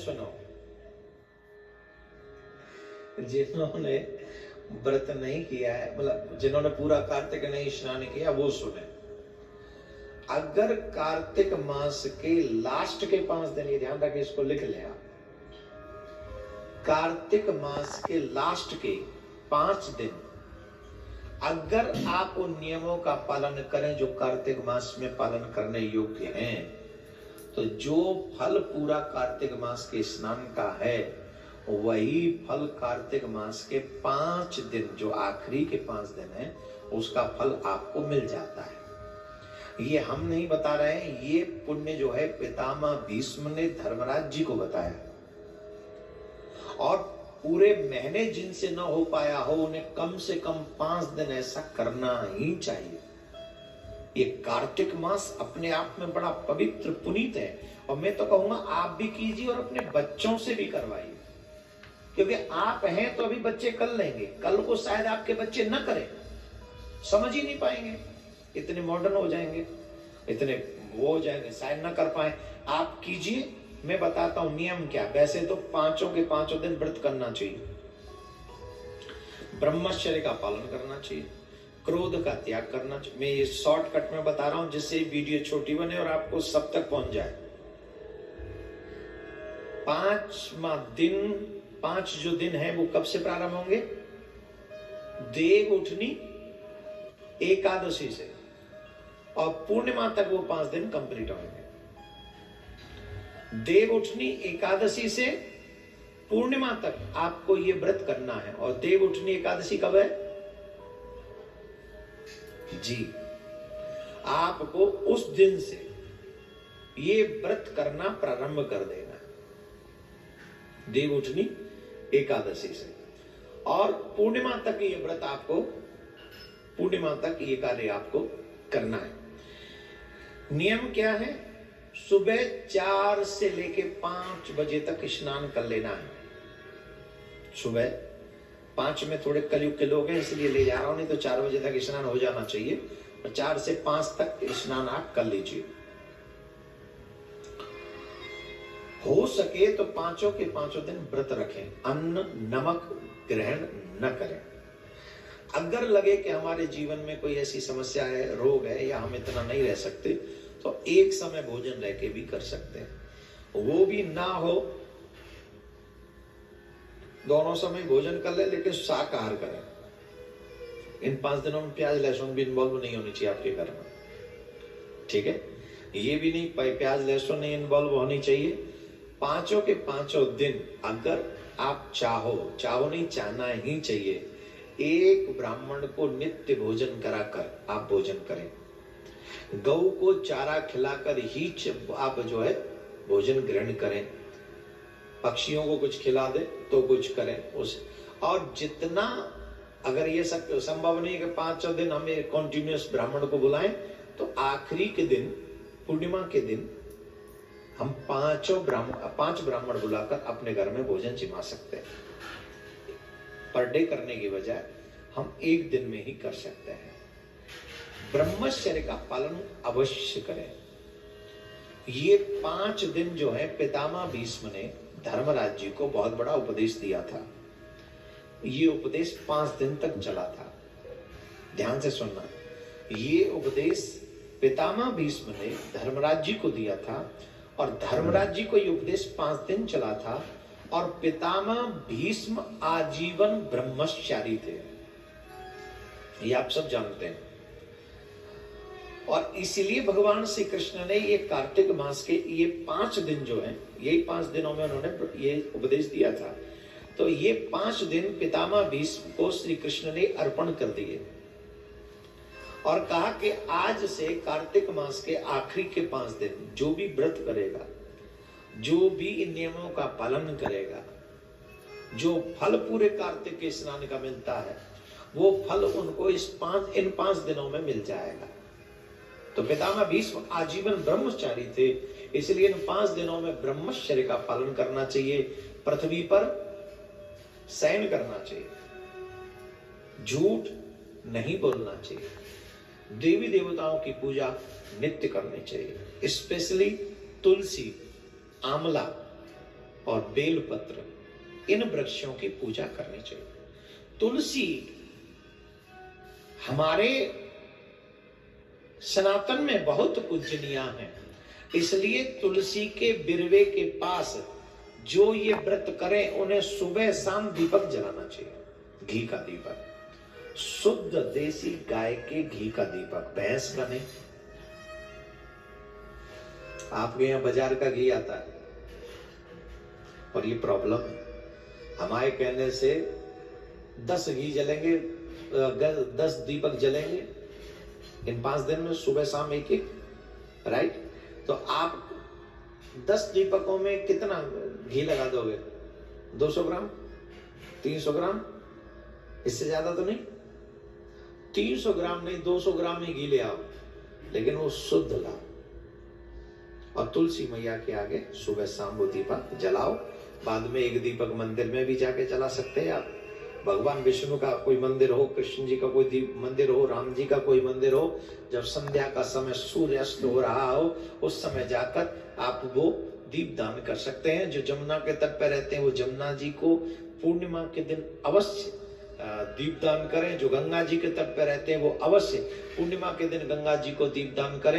सुनो, जिन्होंने व्रत नहीं किया है, मतलब जिन्होंने पूरा कार्तिक नहीं स्नान किया, वो सुने। अगर कार्तिक मास के लास्ट के 5 दिन, ये ध्यान रखें, इसको लिख लें आप, कार्तिक मास के लास्ट के 5 दिन अगर आप उन नियमों का पालन करें जो कार्तिक मास में पालन करने योग्य हैं, तो जो फल पूरा कार्तिक मास के स्नान का है, वही फल कार्तिक मास के 5 दिन, जो आखिरी के 5 दिन है, उसका फल आपको मिल जाता है। ये हम नहीं बता रहे हैं, ये पुण्य जो है पितामह भीष्म ने धर्मराज जी को बताया। और पूरे महीने जिनसे न हो पाया हो, उन्हें कम से कम 5 दिन ऐसा करना ही चाहिए। ये कार्तिक मास अपने आप में बड़ा पवित्र पुनीत है, और मैं तो कहूंगा आप भी कीजिए और अपने बच्चों से भी करवाइए, क्योंकि आप हैं तो अभी बच्चे कर लेंगे, कल को शायद आपके बच्चे न करें, समझ ही नहीं पाएंगे, इतने मॉडर्न हो जाएंगे, इतने वो हो जाएंगे, शायद न कर पाए। आप कीजिए, मैं बताता हूं नियम क्या। वैसे तो 5 के 5 दिन व्रत करना चाहिए, ब्रह्मचर्य का पालन करना चाहिए, क्रोध का त्याग करना चाहिए। मैं ये शॉर्टकट में बता रहा हूं जिससे वीडियो छोटी बने और आपको सब तक पहुंच जाए। 5वां दिन, 5 जो दिन है वो कब से प्रारंभ होंगे? देव उठनी एकादशी से, और पूर्णिमा तक वो 5 दिन कंप्लीट होंगे। देव उठनी एकादशी से पूर्णिमा तक आपको ये व्रत करना है। और देव उठनी एकादशी कब है जी? आपको उस दिन से ये व्रत करना प्रारंभ कर देना है, देव उठनी एकादशी से, और पूर्णिमा तक ये व्रत आपको, पूर्णिमा तक ये कार्य आपको करना है। नियम क्या है? सुबह 4 से लेके 5 बजे तक स्नान कर लेना है। सुबह 5 में थोड़े कलयुग के लोग हैं इसलिए ले जा रहा हूं, नहीं तो 4 बजे तक स्नान हो जाना चाहिए, और 4 से 5 तक स्नान आप कर लीजिए। हो सके तो 5 के 5 दिन व्रत रखें, अन्न नमक ग्रहण न करें। अगर लगे कि हमारे जीवन में कोई ऐसी समस्या है, रोग है, या हम इतना नहीं रह सकते, तो एक समय भोजन रह के भी कर सकते हैं। वो भी ना हो, दोनों समय भोजन कर ले, लेकिन शाकाहार करें। इन 5 दिनों में प्याज लहसुन भी इन्वॉल्व नहीं होनी चाहिए आपके घर में, ठीक है? ये भी नहीं प्याज लहसुन नहीं इन्वॉल्व होनी चाहिए। 5 के 5 दिन अगर आप चाहो नहीं, चाहना ही चाहिए, एक ब्राह्मण को नित्य भोजन कराकर आप भोजन करें। गौ को चारा खिलाकर ही आप जो है भोजन ग्रहण करें। पक्षियों को कुछ खिला दे तो कुछ करें उस, और जितना, अगर ये सब संभव नहीं है कि 5 दिन हमें कॉन्टिन्यूस ब्राह्मण को बुलाएं, तो आखिरी के दिन, पूर्णिमा के दिन, हम 5 ब्राह्मण बुलाकर अपने घर में भोजन जिमा सकते हैं। पर डे करने की बजाय हम एक दिन में ही कर सकते हैं। ब्रह्मचर्य का पालन अवश्य करें। ये 5 दिन जो है, पितामह भीष्म ने धर्मराज जी को बहुत बड़ा उपदेश दिया था। ये उपदेश 5 दिन तक चला था। ध्यान से सुनना, ये उपदेश पितामह भीष्म ने धर्मराज जी को दिया था, और धर्मराज जी को ये उपदेश 5 दिन चला था। और पितामह भीष्म आजीवन ब्रह्मचारी थे, ये आप सब जानते हैं। और इसलिए भगवान श्री कृष्ण ने ये कार्तिक मास के ये 5 दिन जो हैं, यही 5 दिनों में उन्होंने ये उपदेश दिया था। तो ये 5 दिन पितामह भीष्म को श्री कृष्ण ने अर्पण कर दिए, और कहा कि आज से कार्तिक मास के आखिरी के 5 दिन जो भी व्रत करेगा, जो भी इन नियमों का पालन करेगा, जो फल पूरे कार्तिक के स्नान का मिलता है, वो फल उनको इन 5 दिनों में मिल जाएगा। तो पितामह भीष्म आजीवन ब्रह्मचारी थे, इसलिए इन 5 दिनों में ब्रह्मचर्य का पालन करना चाहिए, पृथ्वी पर शयन करना चाहिए, झूठ नहीं बोलना चाहिए, देवी देवताओं की पूजा नित्य करनी चाहिए, स्पेशली तुलसी, आंवला, और बेलपत्र, इन वृक्षों की पूजा करनी चाहिए। तुलसी हमारे सनातन में बहुत पूजनीय है, इसलिए तुलसी के बिरवे के पास जो ये व्रत करें उन्हें सुबह शाम दीपक जलाना चाहिए, घी का दीपक, शुद्ध देसी गाय के घी का दीपक, भैंस का नहीं। आपके यहां बाजार का घी आता है और ये प्रॉब्लम है। हमारे कहने से 10 घी जलेंगे, 10 दीपक जलेंगे इन 5 दिन में, सुबह शाम एक एक, राइट। तो आप 10 दीपकों में कितना घी लगा दोगे? 200 ग्राम, 300 ग्राम, इससे ज्यादा तो नहीं। 300 ग्राम नहीं, 200 ग्राम ही घी ले आओ, लेकिन वो शुद्ध लाओ और तुलसी मैया के आगे सुबह शाम वो दीपक जलाओ। बाद में एक दीपक मंदिर में भी जाके जला सकते हैं आप। भगवान विष्णु का कोई मंदिर हो, कृष्ण जी का कोई मंदिर हो, राम जी का कोई मंदिर हो, जब संध्या का समय सूर्यास्त हो रहा हो, उस समय जाकर आप वो दीप दान कर सकते हैं। जो जमुना के तट पर रहते हैं वो जमुना जी को पूर्णिमा के दिन अवश्य दीपदान करें। जो गंगा जी के तट पर रहते हैं वो अवश्य पूर्णिमा के दिन गंगा जी को दीपदान करें।